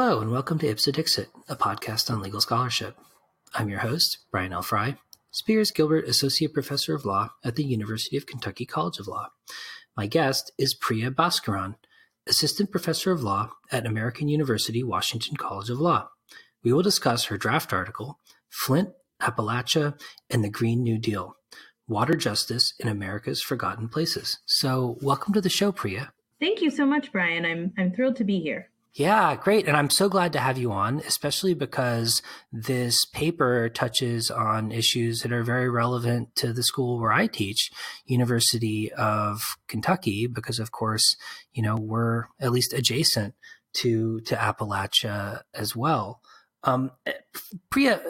Hello, and welcome to Ipsa Dixit, a podcast on legal scholarship. I'm your host, Brian L. Fry, Spears Gilbert Associate Professor of Law at the University of Kentucky College of Law. My guest is Priya Baskaran, Assistant Professor of Law at American University Washington College of Law. We will discuss her draft article, Flint, Appalachia, and the Green New Deal, Water Justice in America's Forgotten Places. So welcome to the show, Priya. Thank you so much, Brian. I'm thrilled to be here. Yeah, great. And I'm so glad to have you on, especially because this paper touches on issues that are very relevant to the school where I teach, University of Kentucky, because of course, we're at least adjacent to Appalachia as well. Priya,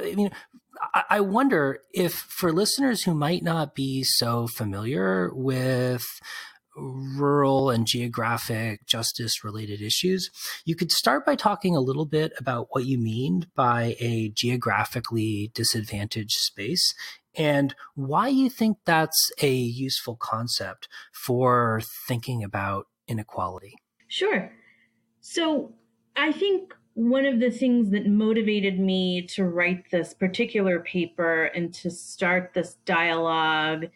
I wonder if for listeners who might not be so familiar with rural and geographic justice related issues, you could start by talking a little bit about what you mean by a geographically disadvantaged space and why you think that's a useful concept for thinking about inequality. Sure. So I think one of the things that motivated me to write this particular paper and to start this dialogue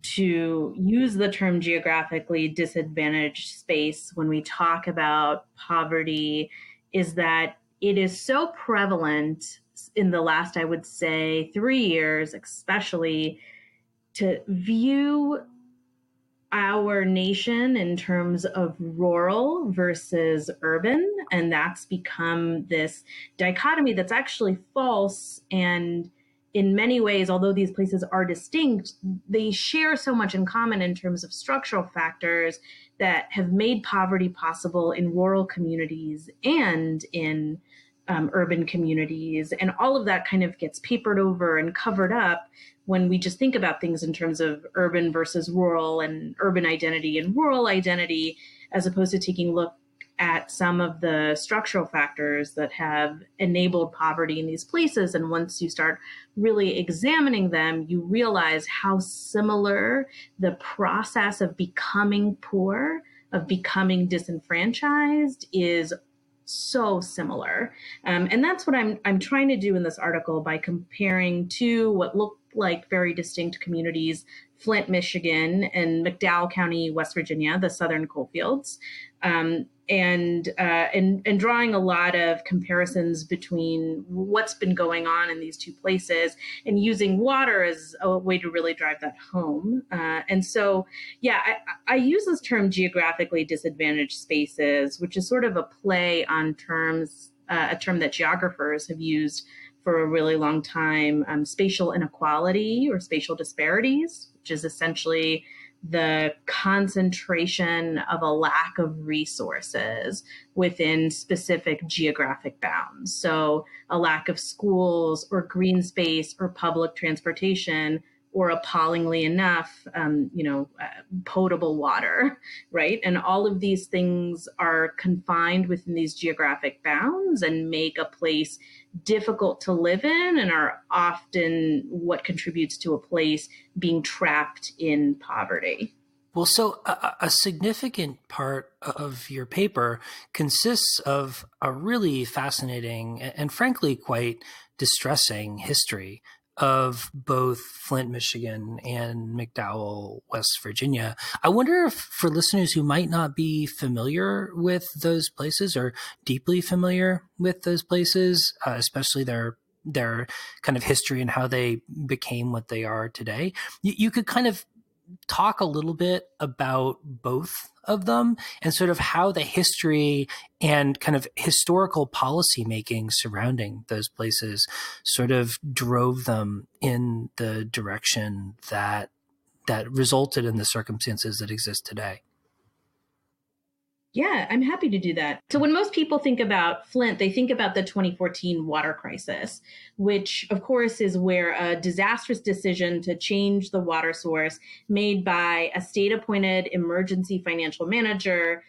to use the term geographically disadvantaged space when we talk about poverty is that it is so prevalent in the last, I would say, 3 years, especially, to view our nation in terms of rural versus urban. And that's become this dichotomy that's actually false. And in many ways, although these places are distinct, they share so much in common in terms of structural factors that have made poverty possible in rural communities and in urban communities. And all of that kind of gets papered over and covered up when we just think about things in terms of urban versus rural and urban identity and rural identity, as opposed to taking a look at some of the structural factors that have enabled poverty in these places. And once you start really examining them, you realize how similar the process of becoming poor, of becoming disenfranchised is so similar. And that's what I'm trying to do in this article by comparing two what look like very distinct communities, Flint, Michigan, and McDowell County, West Virginia, the southern coalfields, and drawing a lot of comparisons between what's been going on in these two places and using water as a way to really drive that home. I use this term geographically disadvantaged spaces, which is sort of a play on a term that geographers have used for a really long time, spatial inequality or spatial disparities, which is essentially the concentration of a lack of resources within specific geographic bounds. So a lack of schools or green space or public transportation, or appallingly enough, potable water, right? And all of these things are confined within these geographic bounds and make a place difficult to live in and are often what contributes to a place being trapped in poverty. Well, so a significant part of your paper consists of a really fascinating and frankly quite distressing history of both Flint, Michigan and McDowell, West Virginia. I wonder if for listeners who might not be familiar with those places or deeply familiar with those places, especially their kind of history and how they became what they are today, you could kind of talk a little bit about both of them and sort of how the history and kind of historical policy making surrounding those places sort of drove them in the direction that resulted in the circumstances that exist today. Yeah, I'm happy to do that. So when most people think about Flint, they think about the 2014 water crisis, which of course is where a disastrous decision to change the water source made by a state-appointed emergency financial manager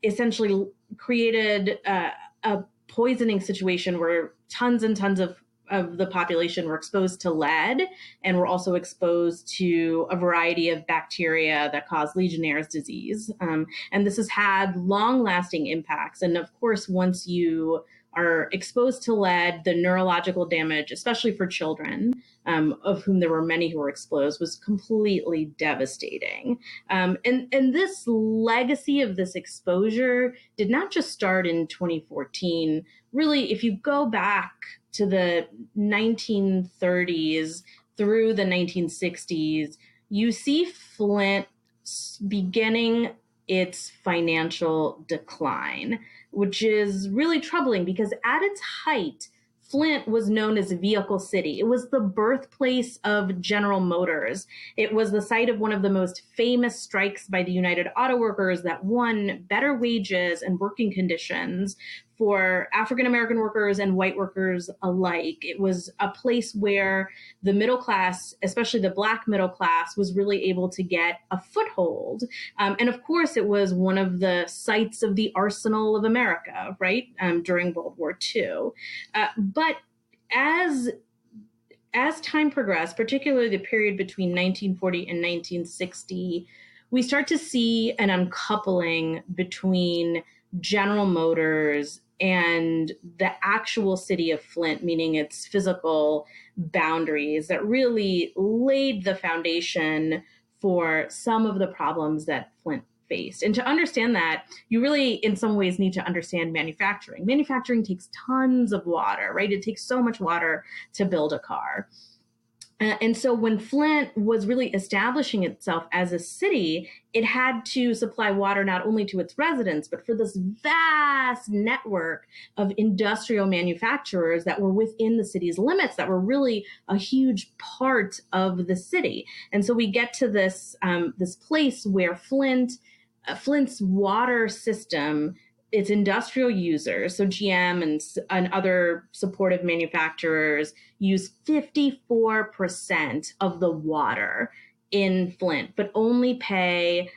essentially created a poisoning situation where tons and tons of of the population were exposed to lead and were also exposed to a variety of bacteria that cause Legionnaire's disease. And this has had long lasting impacts. And of course, once you are exposed to lead, the neurological damage, especially for children, of whom there were many who were exposed, was completely devastating. And this legacy of this exposure did not just start in 2014. Really, if you go back to the 1930s through the 1960s, you see Flint beginning its financial decline, which is really troubling because at its height, Flint was known as Vehicle City. It was the birthplace of General Motors. It was the site of one of the most famous strikes by the United Auto Workers that won better wages and working conditions for African American workers and white workers alike. It was a place where the middle class, especially the Black middle class, was really able to get a foothold. And of course, it was one of the sites of the arsenal of America, right, during World War II. But as time progressed, particularly the period between 1940 and 1960, we start to see an uncoupling between General Motors and the actual city of Flint, meaning its physical boundaries, that really laid the foundation for some of the problems that Flint faced. And to understand that, you really, in some ways, need to understand manufacturing. Manufacturing takes tons of water, right? It takes so much water to build a car. And so when Flint was really establishing itself as a city, it had to supply water not only to its residents, but for this vast network of industrial manufacturers that were within the city's limits, that were really a huge part of the city. And so we get to this place where Flint's water system, its industrial users, so GM and other supportive manufacturers, use 54% of the water in Flint, but only pay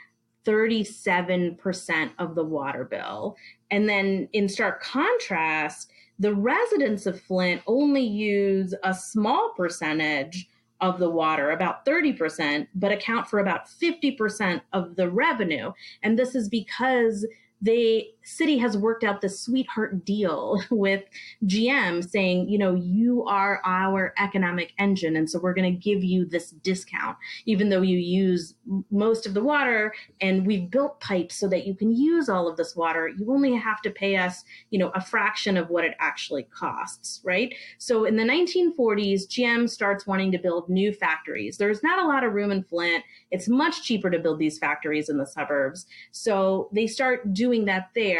37% of the water bill. And then in stark contrast, the residents of Flint only use a small percentage of the water, about 30%, but account for about 50% of the revenue. And this is because the city has worked out this sweetheart deal with GM saying, you are our economic engine. And so we're going to give you this discount, even though you use most of the water and we've built pipes so that you can use all of this water. You only have to pay us, a fraction of what it actually costs, right? So in the 1940s, GM starts wanting to build new factories. There's not a lot of room in Flint. It's much cheaper to build these factories in the suburbs. So they start doing that there.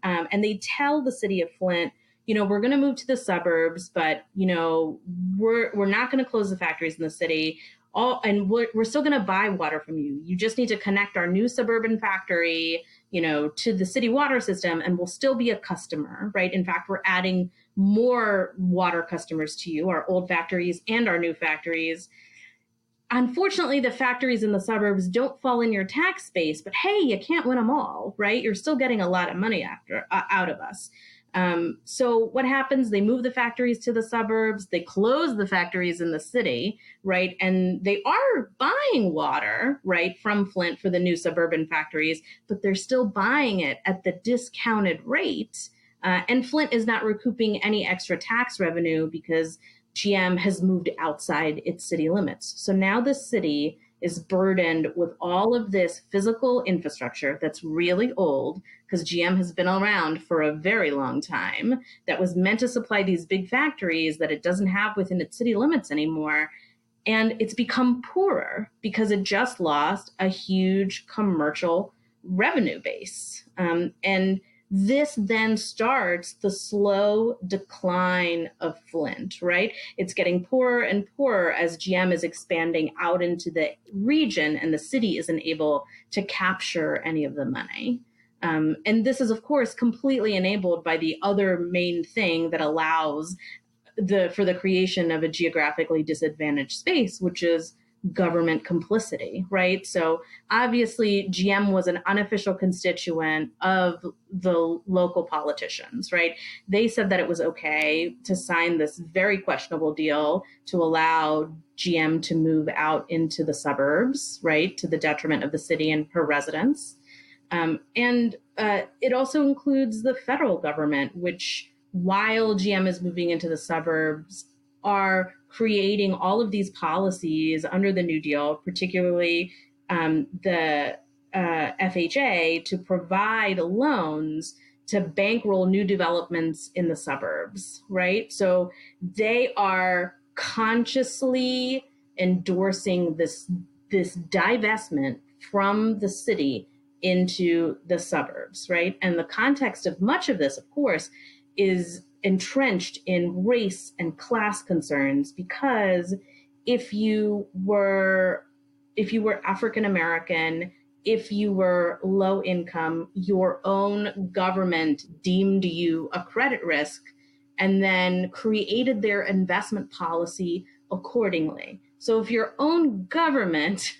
And they tell the city of Flint, we're going to move to the suburbs, but, we're not going to close the factories in the city. And we're still going to buy water from you. You just need to connect our new suburban factory, to the city water system, and we'll still be a customer, right? In fact, we're adding more water customers to you, our old factories and our new factories. Unfortunately, the factories in the suburbs don't fall in your tax base, but hey, you can't win them all, right? You're still getting a lot of money out of us. So what happens? They move the factories to the suburbs. They close the factories in the city, right? And they are buying water, right, from Flint for the new suburban factories, but they're still buying it at the discounted rate. And Flint is not recouping any extra tax revenue because GM has moved outside its city limits. So now the city is burdened with all of this physical infrastructure that's really old, because GM has been around for a very long time, that was meant to supply these big factories that it doesn't have within its city limits anymore. And it's become poorer because it just lost a huge commercial revenue base. And this then starts the slow decline of Flint, right? It's getting poorer and poorer as GM is expanding out into the region and the city isn't able to capture any of the money. And this is, of course, completely enabled by the other main thing that allows for the creation of a geographically disadvantaged space, which is government complicity, right? So obviously, GM was an unofficial constituent of the local politicians, right? They said that it was okay to sign this very questionable deal to allow GM to move out into the suburbs, right, to the detriment of the city and her residents. And it also includes the federal government, which, while GM is moving into the suburbs, are creating all of these policies under the New Deal, particularly the FHA, to provide loans to bankroll new developments in the suburbs, right? So they are consciously endorsing this divestment from the city into the suburbs, right? And the context of much of this, of course, is entrenched in race and class concerns, because if you were African American, if you were low income, your own government deemed you a credit risk and then created their investment policy accordingly. So if your own government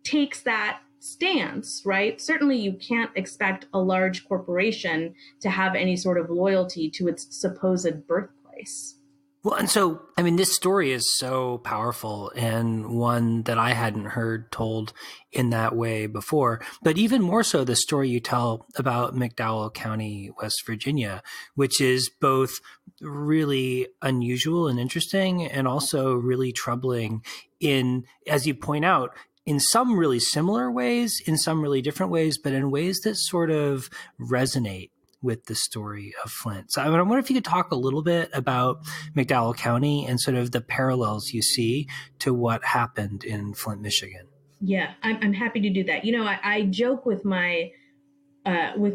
takes that stance, right? Certainly you can't expect a large corporation to have any sort of loyalty to its supposed birthplace. Well, and so, I mean, this story is so powerful and one that I hadn't heard told in that way before. But even more so, the story you tell about McDowell County, West Virginia, which is both really unusual and interesting and also really troubling in, as you point out, in some really similar ways, in some really different ways, but in ways that sort of resonate with the story of Flint. So I wonder if you could talk a little bit about McDowell County and sort of the parallels you see to what happened in Flint, Michigan. Yeah, I'm happy to do that. I joke with my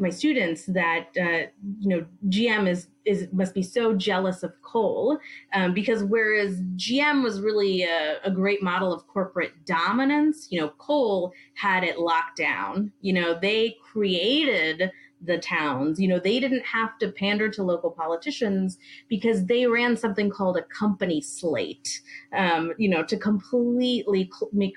students that GM is must be so jealous of coal, because whereas GM was really a great model of corporate dominance, coal had it locked down. They created the towns. They didn't have to pander to local politicians because they ran something called a company slate, to completely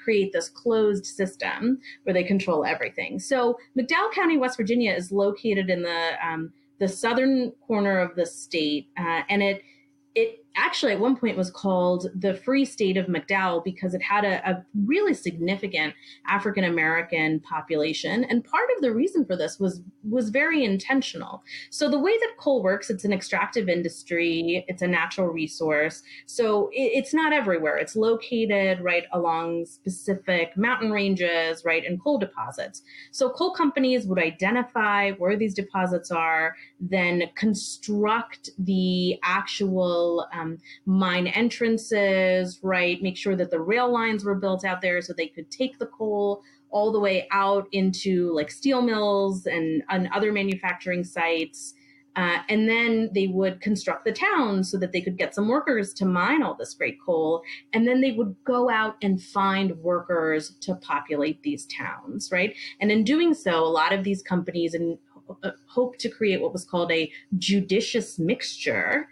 create this closed system where they control everything. So McDowell County, West Virginia, is located in the southern corner of the state, and it actually at one point was called the Free State of McDowell because it had a really significant African American population. And part of the reason for this was very intentional. So the way that coal works, it's an extractive industry, it's a natural resource. So it's not everywhere. It's located right along specific mountain ranges, right, and coal deposits. So coal companies would identify where these deposits are, then construct the actual mine entrances, right? Make sure that the rail lines were built out there so they could take the coal all the way out into like steel mills and other manufacturing sites. And then they would construct the towns so that they could get some workers to mine all this great coal. And then they would go out and find workers to populate these towns, right? And in doing so, a lot of these companies hope to create what was called a judicious mixture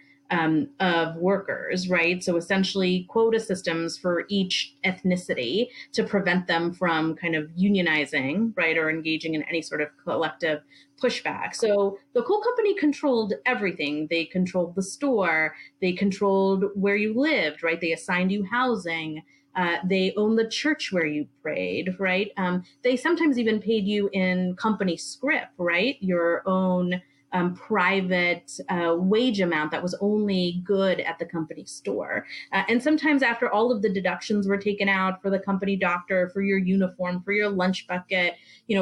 of workers, right? So essentially quota systems for each ethnicity to prevent them from kind of unionizing, right, or engaging in any sort of collective pushback. So the coal company controlled everything. They controlled the store. They controlled where you lived, right? They assigned you housing. They owned the church where you prayed, right? They sometimes even paid you in company scrip, right? Your own private wage amount that was only good at the company store. And sometimes after all of the deductions were taken out for the company doctor, for your uniform, for your lunch bucket,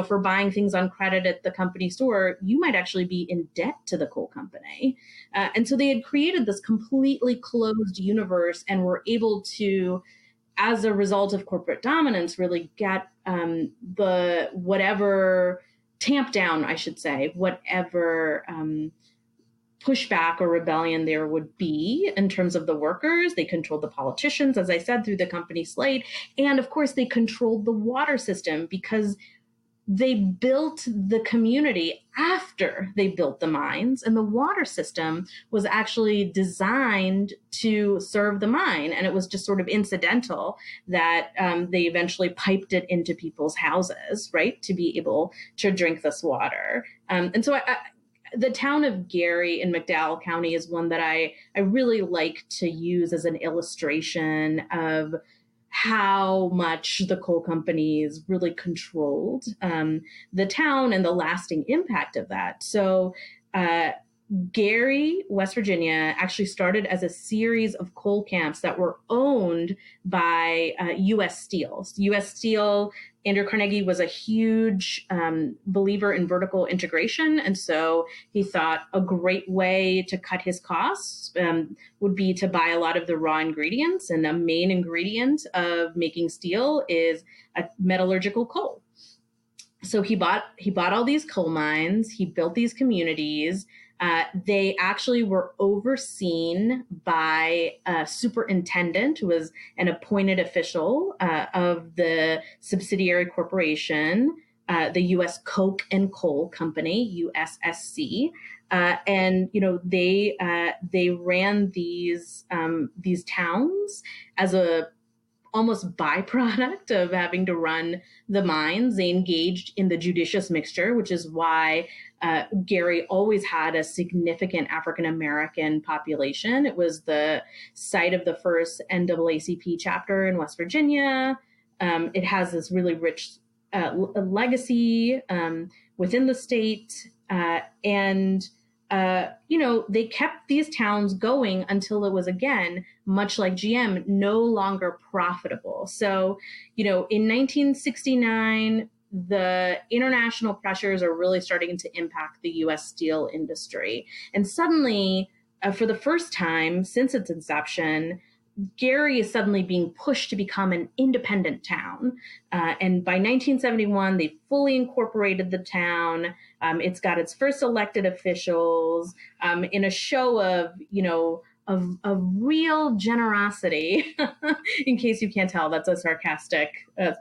for buying things on credit at the company store, you might actually be in debt to the coal company. And so they had created this completely closed universe and were able to, as a result of corporate dominance, really get the whatever tamp down, I should say, whatever pushback or rebellion there would be in terms of the workers. They controlled the politicians, as I said, through the company slate. And of course, they controlled the water system because they built the community after they built the mines, and the water system was actually designed to serve the mine, and it was just sort of incidental that they eventually piped it into people's houses, right, to be able to drink this water. And so the town of Gary in McDowell County is one that I really like to use as an illustration of how much the coal companies really controlled the town and the lasting impact of that. So Gary, West Virginia, actually started as a series of coal camps that were owned by U.S. Steel. U.S. Steel, Andrew Carnegie was a huge believer in vertical integration. And so he thought a great way to cut his costs would be to buy a lot of the raw ingredients. And a main ingredient of making steel is a metallurgical coal. So he bought all these coal mines. He built these communities. They actually were overseen by a superintendent who was an appointed official of the subsidiary corporation, the U.S. Coke and Coal Company, USSC. And they ran these towns as a almost byproduct of having to run the mines. They engaged in the judicious mixture, which is why Gary always had a significant African-American population. It was the site of the first NAACP chapter in West Virginia. It has this really rich legacy within the state. They kept these towns going until it was, again, much like GM, no longer profitable. So, in 1969, the international pressures are really starting to impact the U.S. steel industry. And suddenly, for the first time since its inception, Gary is suddenly being pushed to become an independent town. And by 1971, they fully incorporated the town. It's got its first elected officials in a show of real generosity. In case you can't tell, that's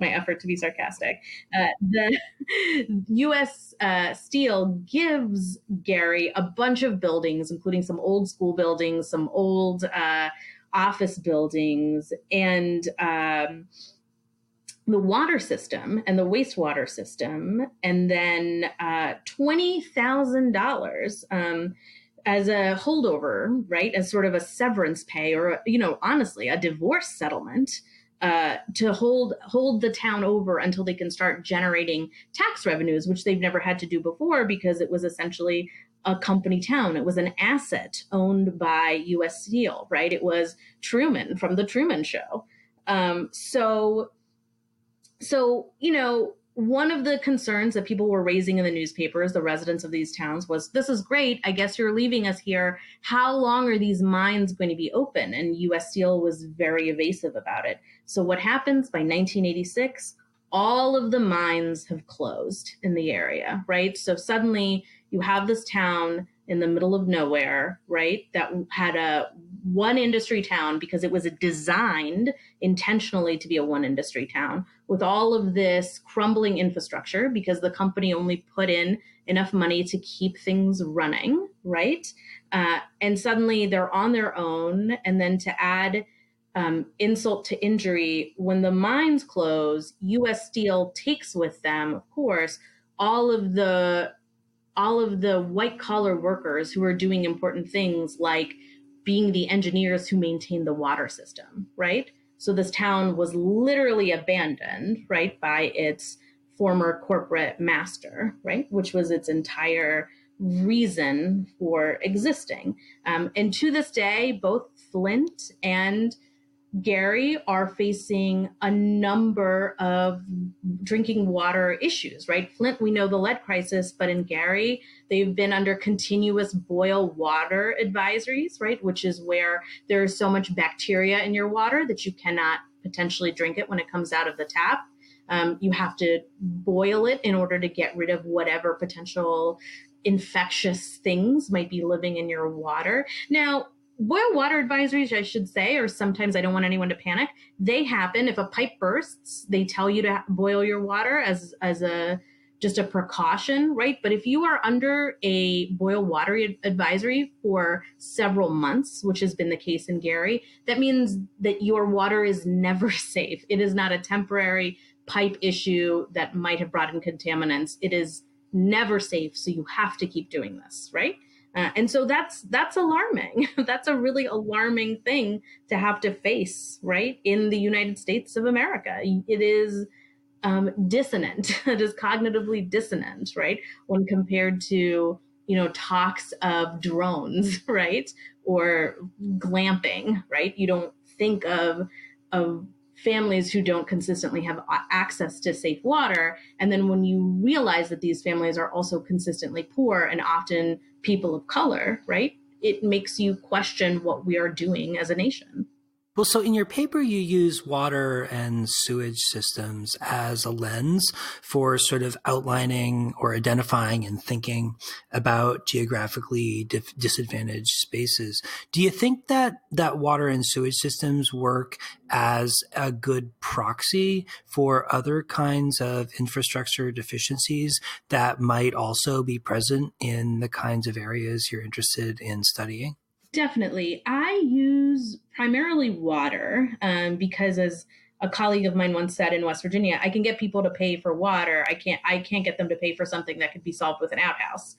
my effort to be sarcastic. The U.S. Steel gives Gary a bunch of buildings, including some old school buildings, some old office buildings, and the water system and the wastewater system, and then $20,000 as a holdover, right, as sort of a severance pay, or honestly, a divorce settlement to hold the town over until they can start generating tax revenues, which they've never had to do before because it was essentially a company town. It was an asset owned by U.S. Steel, right? It was Truman from the Truman Show. So one of the concerns that people were raising in the newspapers, the residents of these towns, was, this is great. I guess you're leaving us here. How long are these mines going to be open? And U.S. Steel was very evasive about it. So what happens by 1986? All of the mines have closed in the area, right? So suddenly you have this town in the middle of nowhere, right, that had a one industry town because it was designed intentionally to be a one industry town, with all of this crumbling infrastructure because the company only put in enough money to keep things running, right? And suddenly they're on their own. And then to add insult to injury, when the mines close, U.S. Steel takes with them, of course, all of the white collar workers who are doing important things like being the engineers who maintain the water system, right? So this town was literally abandoned, right, by its former corporate master, right, which was its entire reason for existing. And to this day, both Flint and Gary are facing a number of drinking water issues, right? Flint, we know the lead crisis, but in Gary, they've been under continuous boil water advisories, right? Which is where there's so much bacteria in your water that you cannot potentially drink it when it comes out of the tap. You have to boil it in order to get rid of whatever potential infectious things might be living in your water. Now, boil water advisories, I should say, or sometimes I don't want anyone to panic. They happen if a pipe bursts. They tell you to boil your water as a just a precaution, right? But if you are under a boil water advisory for several months, which has been the case in Gary, that means that your water is never safe. It is not a temporary pipe issue that might have brought in contaminants. It is never safe. So you have to keep doing this, right? And so that's alarming. That's a really alarming thing to have to face, right? In the United States of America, it is dissonant. It is cognitively dissonant, right? When compared to talks of drones, right, or glamping, right? You don't think of families who don't consistently have access to safe water. And then when you realize that these families are also consistently poor and often people of color, right, it makes you question what we are doing as a nation. Well, so in your paper, you use water and sewage systems as a lens for sort of outlining or identifying and thinking about geographically disadvantaged spaces. Do you think that water and sewage systems work as a good proxy for other kinds of infrastructure deficiencies that might also be present in the kinds of areas you're interested in studying? Definitely. I use primarily water because, as a colleague of mine once said in West Virginia, I can get people to pay for water. I can't get them to pay for something that could be solved with an outhouse,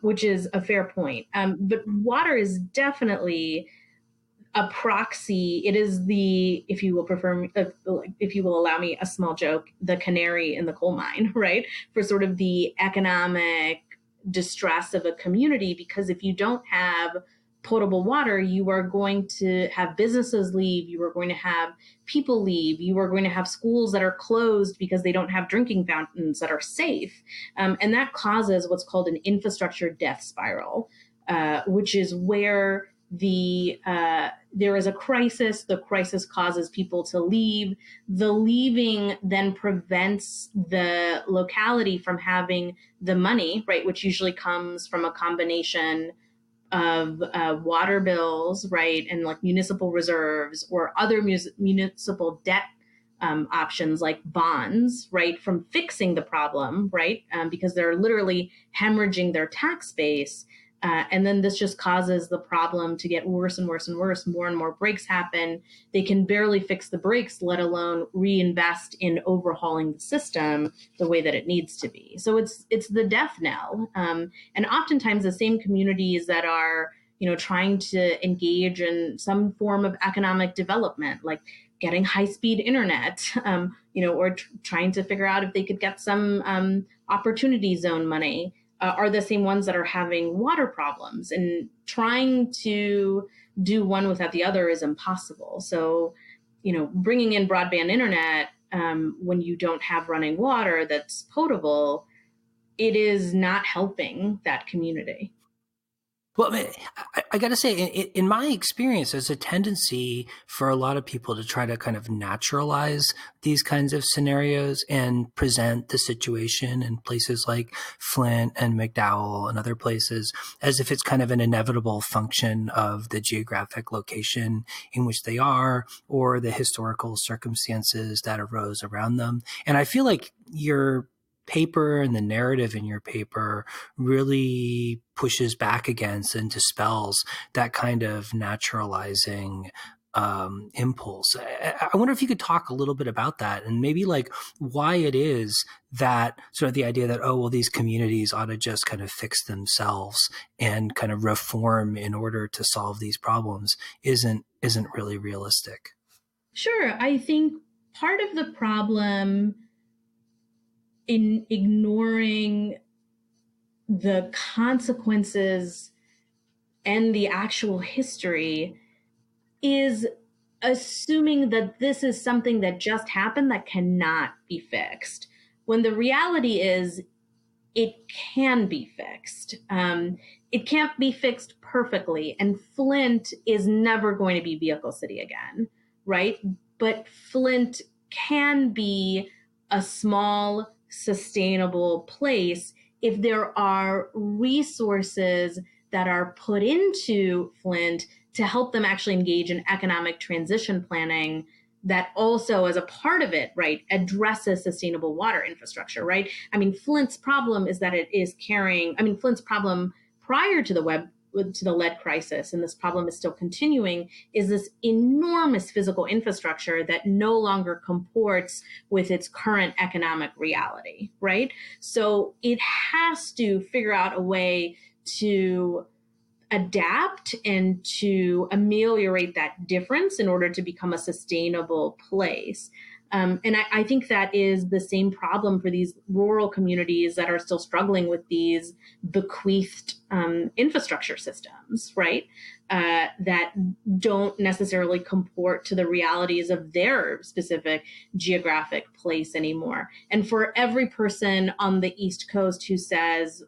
which is a fair point. But water is definitely a proxy. It is the, if you will prefer, if you will allow me a small joke, the canary in the coal mine, right? For sort of the economic distress of a community, because if you don't have potable water, you are going to have businesses leave, you are going to have people leave, you are going to have schools that are closed because they don't have drinking fountains that are safe. And that causes what's called an infrastructure death spiral, which is where there is a crisis. The crisis causes people to leave. The leaving then prevents the locality from having the money, right, which usually comes from a combination of water bills, right, and like municipal reserves or other municipal debt options like bonds, right, from fixing the problem, right, because they're literally hemorrhaging their tax base. And then this just causes the problem to get worse and worse and worse. More and more breaks happen. They can barely fix the breaks, let alone reinvest in overhauling the system the way that it needs to be. So it's the death knell. And oftentimes the same communities that are trying to engage in some form of economic development, like getting high-speed internet, or trying to figure out if they could get some opportunity zone money, are the same ones that are having water problems, and trying to do one without the other is impossible. So, bringing in broadband internet when you don't have running water that's potable, it is not helping that community. Well, I got to say, in my experience, there's a tendency for a lot of people to try to kind of naturalize these kinds of scenarios and present the situation in places like Flint and McDowell and other places as if it's kind of an inevitable function of the geographic location in which they are or the historical circumstances that arose around them. And I feel like your paper and the narrative in your paper really pushes back against and dispels that kind of naturalizing impulse. I wonder if you could talk a little bit about that and maybe like why it is that sort of the idea that, oh, well, these communities ought to just kind of fix themselves and kind of reform in order to solve these problems isn't really realistic. Sure. I think part of the problem in ignoring the consequences and the actual history is assuming that this is something that just happened that cannot be fixed, when the reality is it can be fixed. It can't be fixed perfectly, and Flint is never going to be Vehicle City again, right? But Flint can be a small, sustainable place if there are resources that are put into Flint to help them actually engage in economic transition planning that also, as a part of it, right, addresses sustainable water infrastructure, right? I mean, Flint's problem is that it is carrying, I mean, Flint's problem prior to the lead crisis, and this problem is still continuing, is this enormous physical infrastructure that no longer comports with its current economic reality, right? So it has to figure out a way to adapt and to ameliorate that difference in order to become a sustainable place. And I think that is the same problem for these rural communities that are still struggling with these bequeathed infrastructure systems, right? That don't necessarily comport to the realities of their specific geographic place anymore. And for every person on the East Coast who says,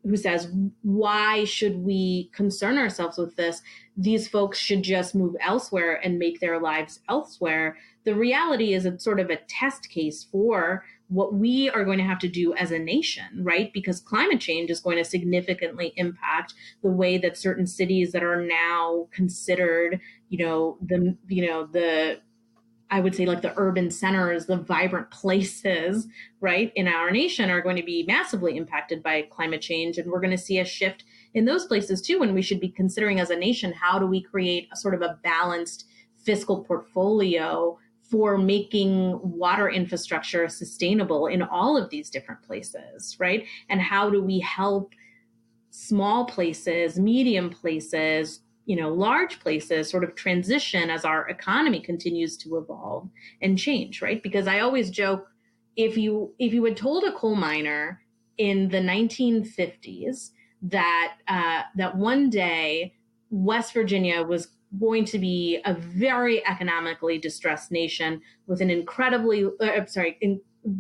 who says, why should we concern ourselves with this? These folks should just move elsewhere and make their lives elsewhere. The reality is it's sort of a test case for what we are going to have to do as a nation, right? Because climate change is going to significantly impact the way that certain cities that are now considered, the I would say like the urban centers, the vibrant places, right, in our nation are going to be massively impacted by climate change. And we're going to see a shift in those places too. And we should be considering as a nation, how do we create a sort of a balanced fiscal portfolio for making water infrastructure sustainable in all of these different places, right? And how do we help small places, medium places, large places sort of transition as our economy continues to evolve and change, right? Because I always joke, if you had told a coal miner in the 1950s that that one day West Virginia was going to be a very economically distressed nation with an incredibly,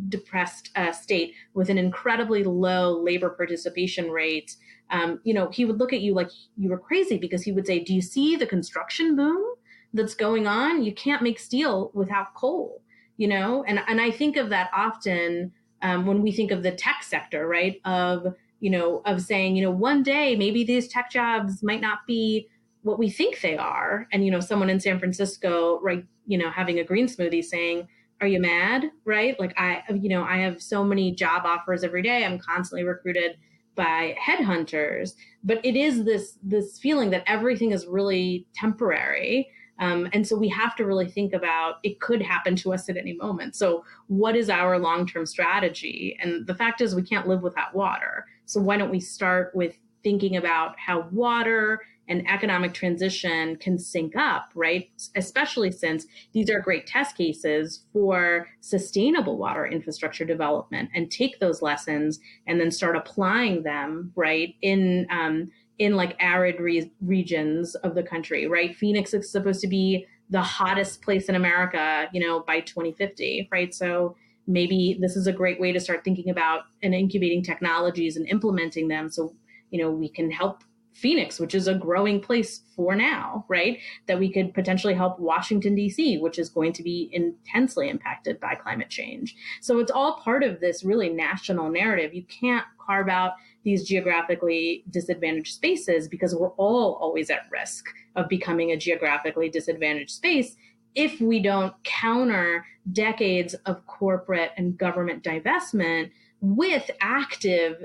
depressed state with an incredibly low labor participation rate, he would look at you like you were crazy, because he would say, do you see the construction boom that's going on? You can't make steel without coal, and I think of that often when we think of the tech sector, right? Of saying, one day maybe these tech jobs might not be what we think they are. And, someone in San Francisco, right, having a green smoothie saying, are you mad? Right? Like I have so many job offers every day. I'm constantly recruited by headhunters, but it is this feeling that everything is really temporary. And so we have to really think about, it could happen to us at any moment. So what is our long-term strategy? And the fact is we can't live without water. So why don't we start with thinking about how water and economic transition can sync up, right? Especially since these are great test cases for sustainable water infrastructure development, and take those lessons and then start applying them, right, in like arid regions of the country, right? Phoenix is supposed to be the hottest place in America, by 2050, right? So maybe this is a great way to start thinking about and incubating technologies and implementing them, so we can help Phoenix, which is a growing place for now, right? That we could potentially help Washington, D.C., which is going to be intensely impacted by climate change. So it's all part of this really national narrative. You can't carve out these geographically disadvantaged spaces, because we're all always at risk of becoming a geographically disadvantaged space if we don't counter decades of corporate and government divestment with active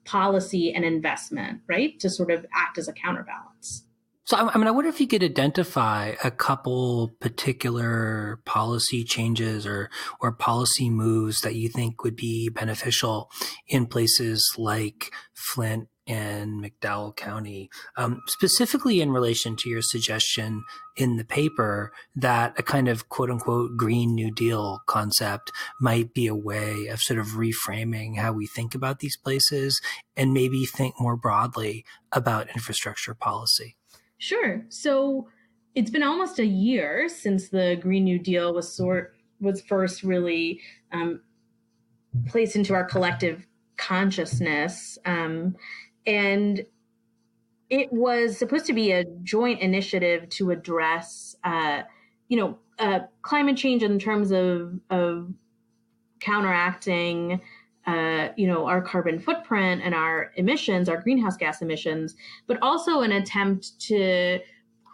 policy and investment, right, to sort of act as a counterbalance. So, I wonder if you could identify a couple particular policy changes or policy moves that you think would be beneficial in places like Flint and McDowell County, specifically in relation to your suggestion in the paper that a kind of quote unquote Green New Deal concept might be a way of sort of reframing how we think about these places and maybe think more broadly about infrastructure policy. Sure. So it's been almost a year since the Green New Deal was first really placed into our collective consciousness. And it was supposed to be a joint initiative to address, climate change in terms of counteracting, our carbon footprint and our emissions, our greenhouse gas emissions, but also an attempt to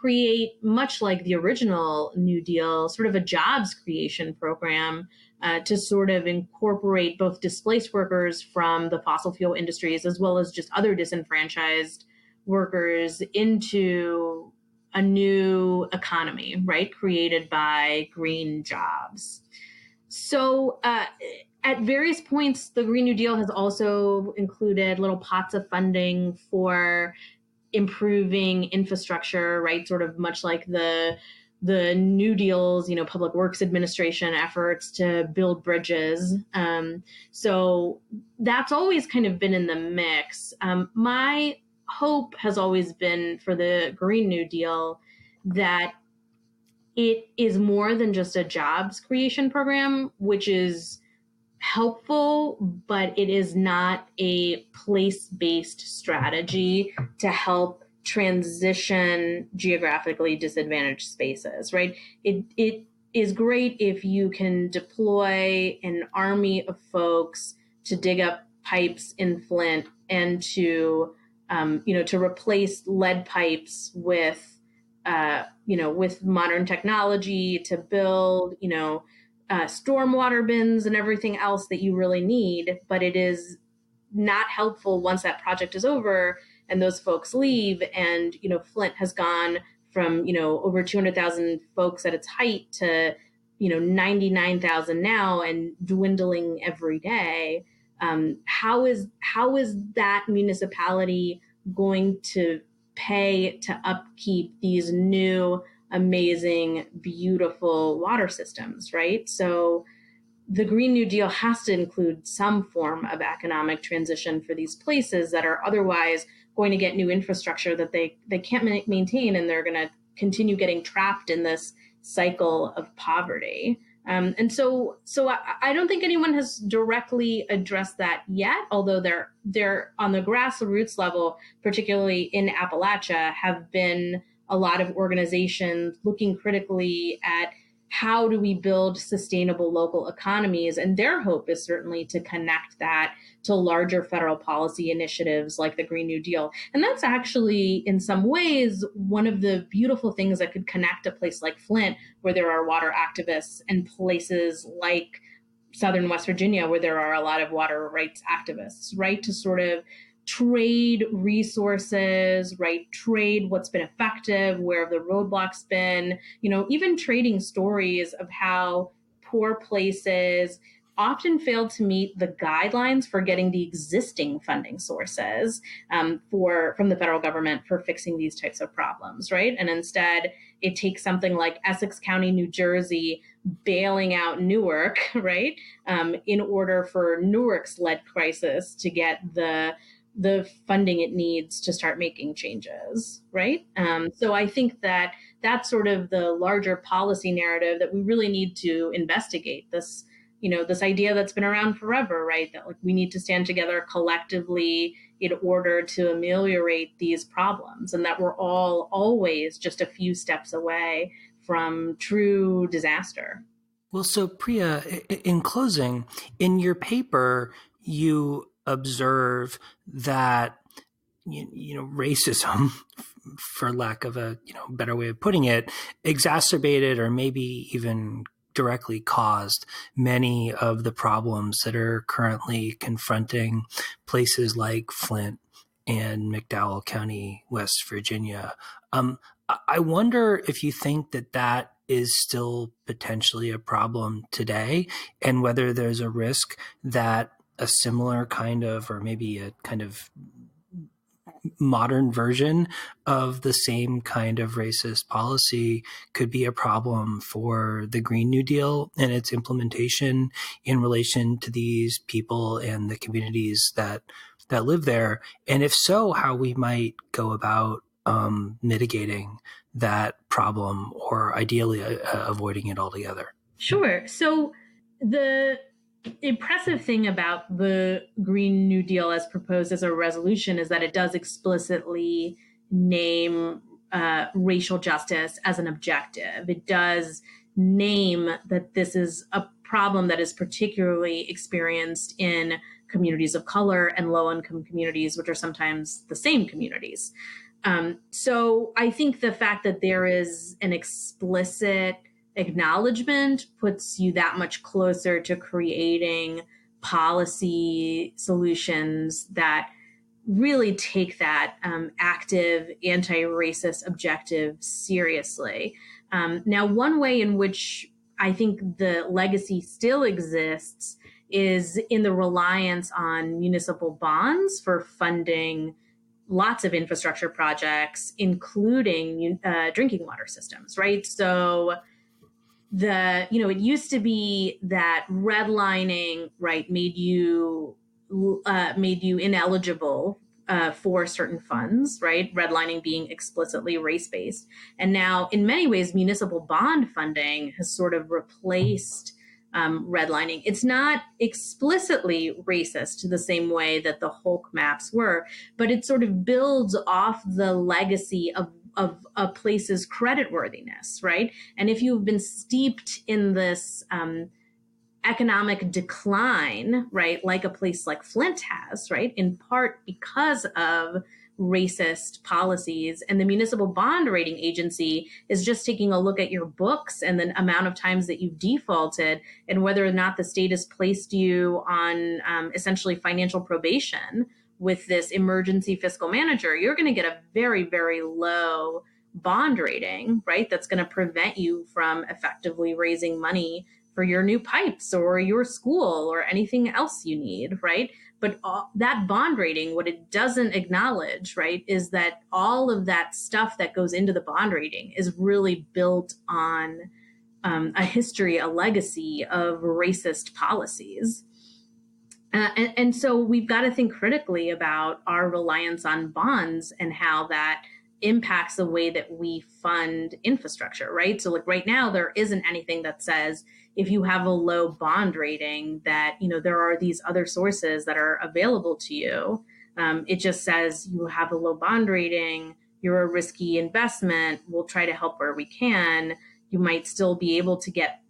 create, much like the original New Deal, sort of a jobs creation program to sort of incorporate both displaced workers from the fossil fuel industries as well as just other disenfranchised workers into a new economy, right? Created by green jobs. So, at various points, the Green New Deal has also included little pots of funding for improving infrastructure, right? Sort of much like the New Deal's, Public Works Administration efforts to build bridges. So that's always kind of been in the mix. My hope has always been for the Green New Deal that it is more than just a jobs creation program, which is helpful, but it is not a place-based strategy to help transition geographically disadvantaged spaces, right? It is great if you can deploy an army of folks to dig up pipes in Flint and to replace lead pipes with modern technology to build, stormwater bins and everything else that you really need. But it is not helpful once that project is over and those folks leave. And, Flint has gone from, over 200,000 folks at its height to, 99,000 now and dwindling every day. How is that municipality going to pay to upkeep these new, amazing, beautiful water systems, right? So the Green New Deal has to include some form of economic transition for these places that are otherwise going to get new infrastructure that they can't maintain, and they're going to continue getting trapped in this cycle of poverty. And so I don't think anyone has directly addressed that yet, although they're on the grassroots level, particularly in Appalachia, have been a lot of organizations looking critically at how do we build sustainable local economies? And their hope is certainly to connect that to larger federal policy initiatives like the Green New Deal. And that's actually, in some ways, one of the beautiful things that could connect a place like Flint, where there are water activists, and places like Southern West Virginia, where there are a lot of water rights activists, right? To sort of trade resources, right? Trade what's been effective, where have the roadblocks been, even trading stories of how poor places often fail to meet the guidelines for getting the existing funding sources from the federal government for fixing these types of problems, right? And instead, it takes something like Essex County, New Jersey, bailing out Newark, right, in order for Newark's lead crisis to get the funding it needs to start making changes, right? So I think that that's sort of the larger policy narrative that we really need to investigate. This idea that's been around forever, right? That we need to stand together collectively in order to ameliorate these problems, and that we're all always just a few steps away from true disaster. Well, so Priya, in closing, in your paper, you observe that racism, for lack of a better way of putting it, exacerbated or maybe even directly caused many of the problems that are currently confronting places like Flint and McDowell County, West Virginia. I wonder if you think that is still potentially a problem today, and whether there's a risk that a similar kind of, or maybe a kind of modern version of the same kind of racist policy could be a problem for the Green New Deal and its implementation in relation to these people and the communities that live there. And if so, how we might go about mitigating that problem, or ideally avoiding it altogether. Sure. So the impressive thing about the Green New Deal as proposed as a resolution is that it does explicitly name racial justice as an objective. It does name that this is a problem that is particularly experienced in communities of color and low-income communities, which are sometimes the same communities. So I think the fact that there is an explicit acknowledgement puts you that much closer to creating policy solutions that really take that active anti-racist objective seriously. Now, one way in which I think the legacy still exists is in the reliance on municipal bonds for funding lots of infrastructure projects, including drinking water systems, right? So it used to be that redlining, right, made you ineligible for certain funds, right? Redlining being explicitly race-based. And now, in many ways, municipal bond funding has sort of replaced redlining. It's not explicitly racist the same way that the Hulk maps were, but it sort of builds off the legacy of a place's creditworthiness, right? And if you've been steeped in this economic decline, right, like a place like Flint has, right, in part because of racist policies, and the municipal bond rating agency is just taking a look at your books and the amount of times that you've defaulted and whether or not the state has placed you on essentially financial probation with this emergency fiscal manager, you're going to get a very, very low bond rating, right? That's going to prevent you from effectively raising money for your new pipes or your school or anything else you need, right? But that bond rating, what it doesn't acknowledge, right, is that all of that stuff that goes into the bond rating is really built on a history, a legacy of racist policies. And so we've got to think critically about our reliance on bonds and how that impacts the way that we fund infrastructure, right? So like right now, there isn't anything that says if you have a low bond rating that, there are these other sources that are available to you. It just says you have a low bond rating, you're a risky investment, we'll try to help where we can. You might still be able to get,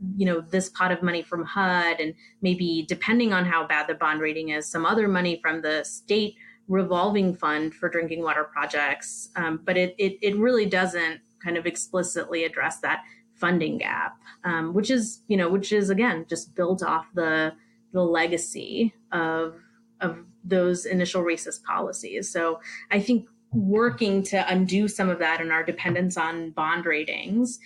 this pot of money from HUD and maybe, depending on how bad the bond rating is, some other money from the state revolving fund for drinking water projects. But it really doesn't kind of explicitly address that funding gap, which is again, just built off the legacy of those initial racist policies. So I think working to undo some of that and our dependence on bond ratings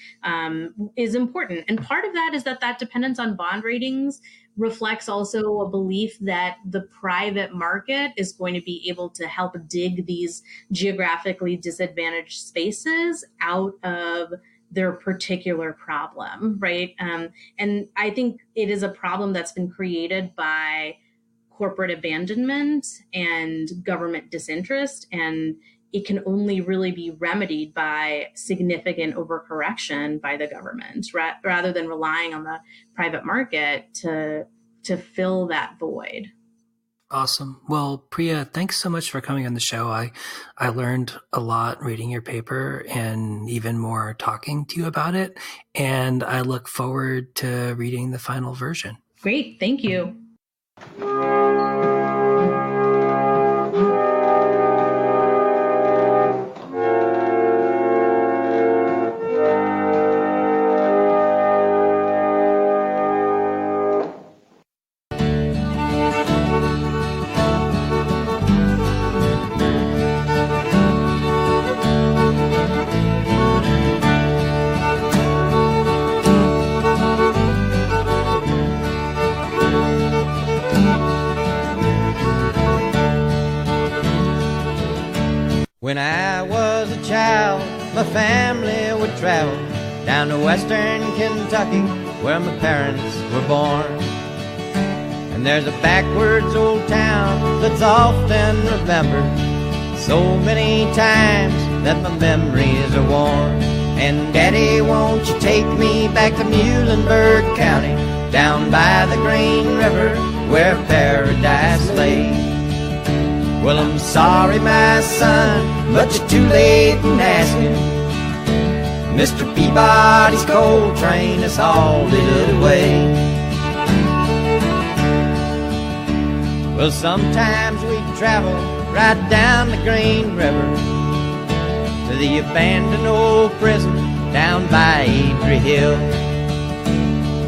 is important. And part of that is that dependence on bond ratings reflects also a belief that the private market is going to be able to help dig these geographically disadvantaged spaces out of their particular problem, right? And I think it is a problem that's been created by corporate abandonment and government disinterest, and it can only really be remedied by significant overcorrection by the government rather than relying on the private market to fill that void. Awesome. Well, Priya, thanks so much for coming on the show. I learned a lot reading your paper and even more talking to you about it. And I look forward to reading the final version. Great. Thank you. When I was a child, my family would travel down to western Kentucky, where my parents were born. And there's a backwards old town that's often remembered so many times that my memories are worn. And Daddy, won't you take me back to Muhlenberg County, down by the Green River, where paradise lay? Well, I'm sorry, my son, but you're too late in asking. Mr. Peabody's coal train is hauled it away. Well, sometimes we travel right down the Green River, to the abandoned old prison down by Adrie Hill,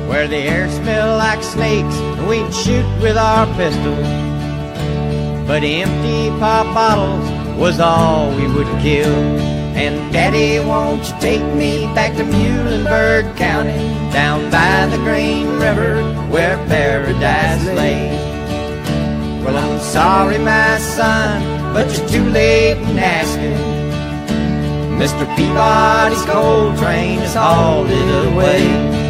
where the air smelled like snakes and we'd shoot with our pistols, but empty pop bottles was all we would kill. And Daddy, won't you take me back to Muhlenberg County, down by the Green River where paradise lay? Well, I'm sorry, my son, but you're too late in asking. Mr. Peabody's coal train is hauled it away.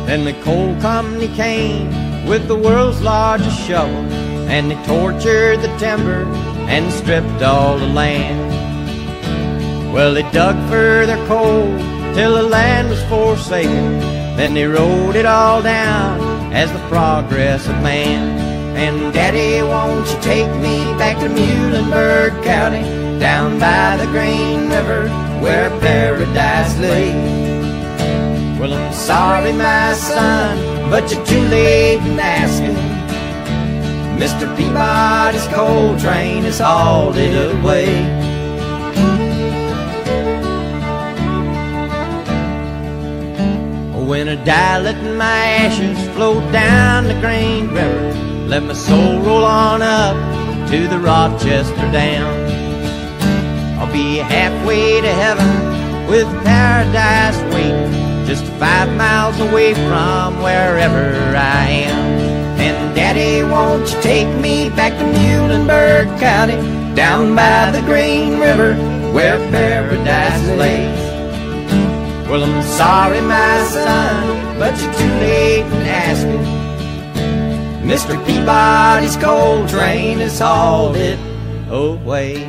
Then the coal company came with the world's largest shovel, and they tortured the timber and stripped all the land. Well, they dug for their coal till the land was forsaken, then they wrote it all down as the progress of man. And Daddy, won't you take me back to Muhlenberg County, down by the Green River where paradise lay? Well, I'm sorry, my son, but you're too late in asking. Mr. Peabody's coal train has hauled it away. When I die, let my ashes float down the Green River, let my soul roll on up to the Rochester Dam. I'll be halfway to heaven with paradise waiting, just 5 miles away from wherever I am. And Daddy, won't you take me back to Muhlenberg County, down by the Green River where paradise lays? Well, I'm sorry, my son, but you're too late in asking. Mr. Peabody's coal train has hauled it away.